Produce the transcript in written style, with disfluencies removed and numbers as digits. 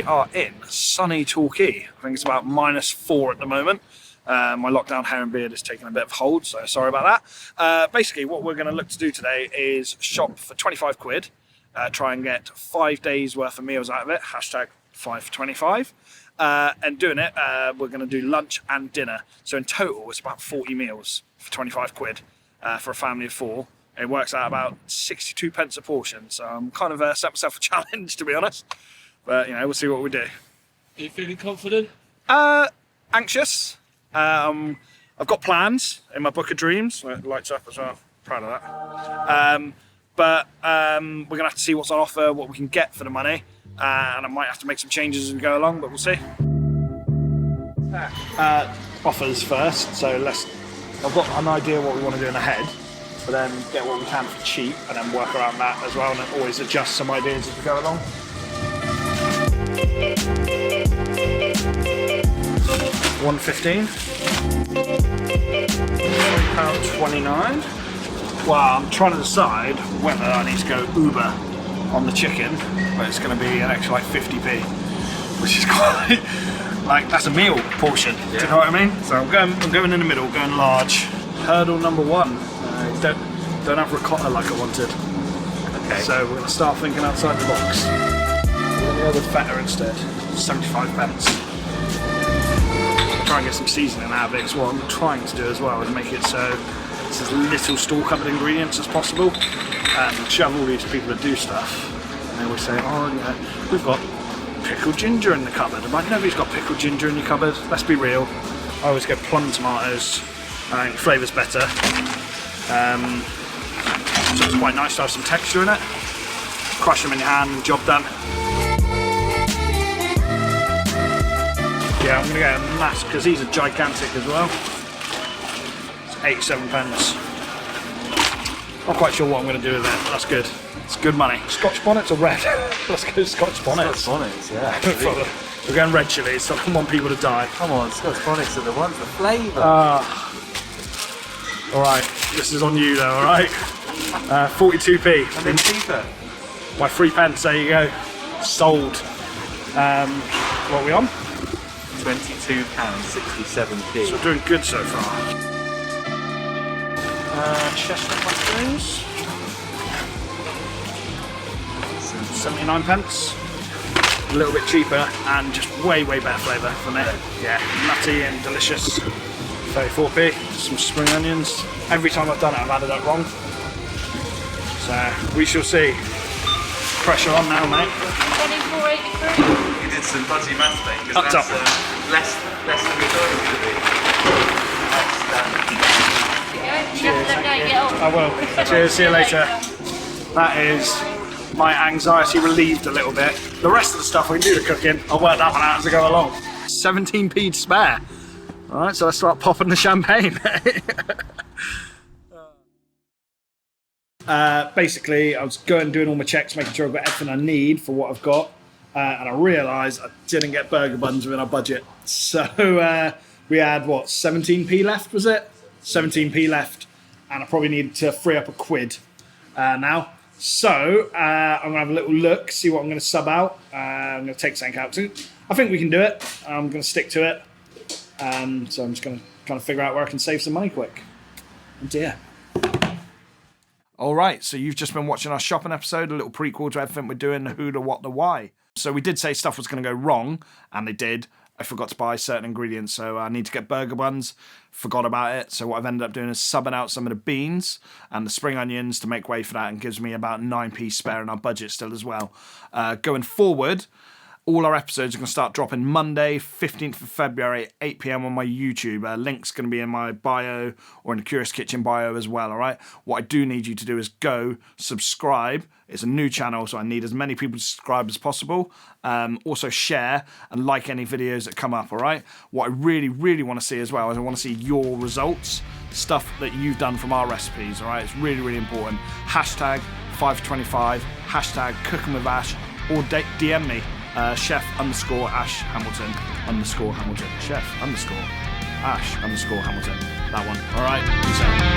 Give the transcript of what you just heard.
are in sunny Torquay. I think it's about -4 at the moment. My lockdown hair and beard is taking a bit of hold, so sorry about that. Basically, what we're going to look to do today is shop for 25 quid, try and get 5 days worth of meals out of it, hashtag 5 for 25. And doing it, we're going to do lunch and dinner. So in total, it's about 40 meals for 25 quid for a family of 4. It works out about 62 pence a portion. So I'm kind of set myself a challenge, to be honest. But, you know, we'll see what we do. Are you feeling confident? Anxious. I've got plans in my book of dreams. It lights up as well. Proud of that. But we're going to have to see what's on offer, what we can get for the money. And I might have to make some changes as we go along, but we'll see. Offers first, so I've got an idea what we want to do in the head, but then get what we can for cheap and then work around that as well, and then always adjust some ideas as we go along. £1.15. £3.29. Well, I'm trying to decide whether I need to go Uber on the chicken, but it's going to be an extra like 50p, which is quite like, that's a meal portion. Yeah. Do you know what I mean? So I'm going in the middle, going large. Hurdle number 1. Don't have ricotta like I wanted. Okay. So we're going to start thinking outside the box. We're going to go with Feta instead. 75 pence. Try and get some seasoning out of it. So what I'm trying to do as well is make it so it's as little store-covered ingredients as possible. And shove all these people that do stuff, and they always say, oh yeah, we've got pickled ginger in the cupboard. I'm like, nobody's got pickled ginger in your cupboard, let's be real. I always get plum tomatoes, I think the flavour's better. So it's quite nice to have some texture in it. Crush them in your hand and job done. Yeah, I'm going to get a mass, because these are gigantic as well. It's 87 pence. Not quite sure what I'm going to do with it, but that's good. It's good money. Scotch bonnets or red? Let's go Scotch bonnets. Scotch bonnets, yeah. We're going red chilies, so I don't want people to die. Come on, Scotch bonnets are the ones, the flavour. Alright, this is on you though, alright? 42p. And then cheaper. By 3 pence, there you go. Sold. What are we on? £22.67p. So we're doing good so far. Chestnut mushrooms, 79 pence. A little bit cheaper and just way better flavour for me. Yeah, nutty and delicious. 34p. Some spring onions. Every time I've done it, I've added up wrong. So we shall see. Pressure on now, mate. 24.83. You did some fuzzy maths, mate, because Up. less than we thought it was going to be. I will. Cheers, see you later. That is my anxiety relieved a little bit. The rest of the stuff we can do the cooking, I'll work that one out as I go along. 17p to spare. Alright, so let's start popping the champagne. Basically, I was going and doing all my checks, making sure I've got everything I need for what I've got. And I realised I didn't get burger buns within our budget. So we had, what, 17p left, was it? 17p left. And I probably need to free up £1 now. So I'm going to have a little look, see what I'm going to sub out. I'm going to take something out. I think we can do it. I'm going to stick to it. So I'm just going to kind of figure out where I can save some money quick. Oh dear. All right, so you've just been watching our shopping episode, a little prequel to everything we're doing, the who, the what, the why. So we did say stuff was going to go wrong, and they did. I forgot to buy certain ingredients, so I need to get burger buns. Forgot about it. So what I've ended up doing is subbing out some of the beans and the spring onions to make way for that, and gives me about 9p spare in our budget still as well. Going forward, all our episodes are going to start dropping Monday, 15th of February, 8 p.m. on my YouTube. Link's going to be in my bio or in the Curious Kitchen bio as well, all right? What I do need you to do is go subscribe. It's a new channel, so I need as many people to subscribe as possible. Also share and like any videos that come up, all right? What I really want to see as well is I want to see your results, stuff that you've done from our recipes, all right? It's really important. Hashtag 525, hashtag cooking with Ash, or DM me. Chef_Ash Hamilton _Hamilton. Chef_Ash_Hamilton. That one. All right. Peace out.